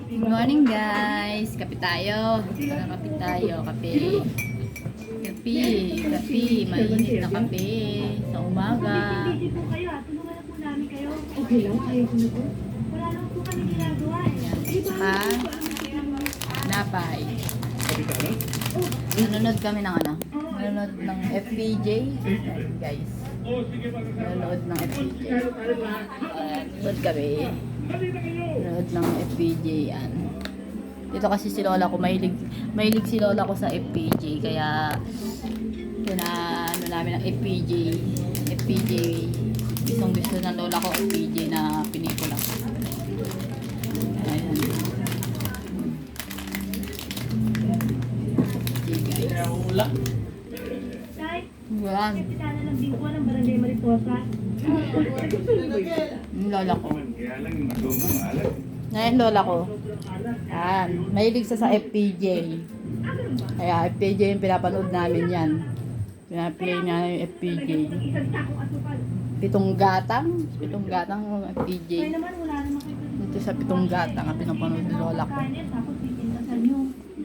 Good morning guys! Kape tayo. Kape tayo. Kape. Kape. Kape. Mainit na kape. Sa umaga. Hindi po kayo ha. Tulungan na po namin kayo. Okay lang, kaya ko na po. Wala lang po kami ginagawa eh. Ha? Napay. Nanonood kami ng ano? Nanonood ng FPJ. Ayan, guys. Nanonood ng FPJ. Nanonood kami. Nanonood ng FPJ yan. Dito kasi si Lola ko, mahilig si Lola ko sa FPJ. Kaya, ano namin ng FPJ. FPJ. Gustong gusto ng Lola ko, FPJ na pinikula. Ayan. Wala. Tay, Yan. kapitana ng bingko ng Barangay Mariposa. Yung Lola ko. Ngayon Lola ko. Yan. Mahilig sa FPJ. Kaya FPJ yung pinapanood namin yan. Pinaplay niya yung FPJ. Isang sakong asukal. Pitong gatang ng FPJ. Kaya naman wala naman kayo. Dito sa Pitong Gatang ang pinapanood ni Lola ko. Kanin, tapos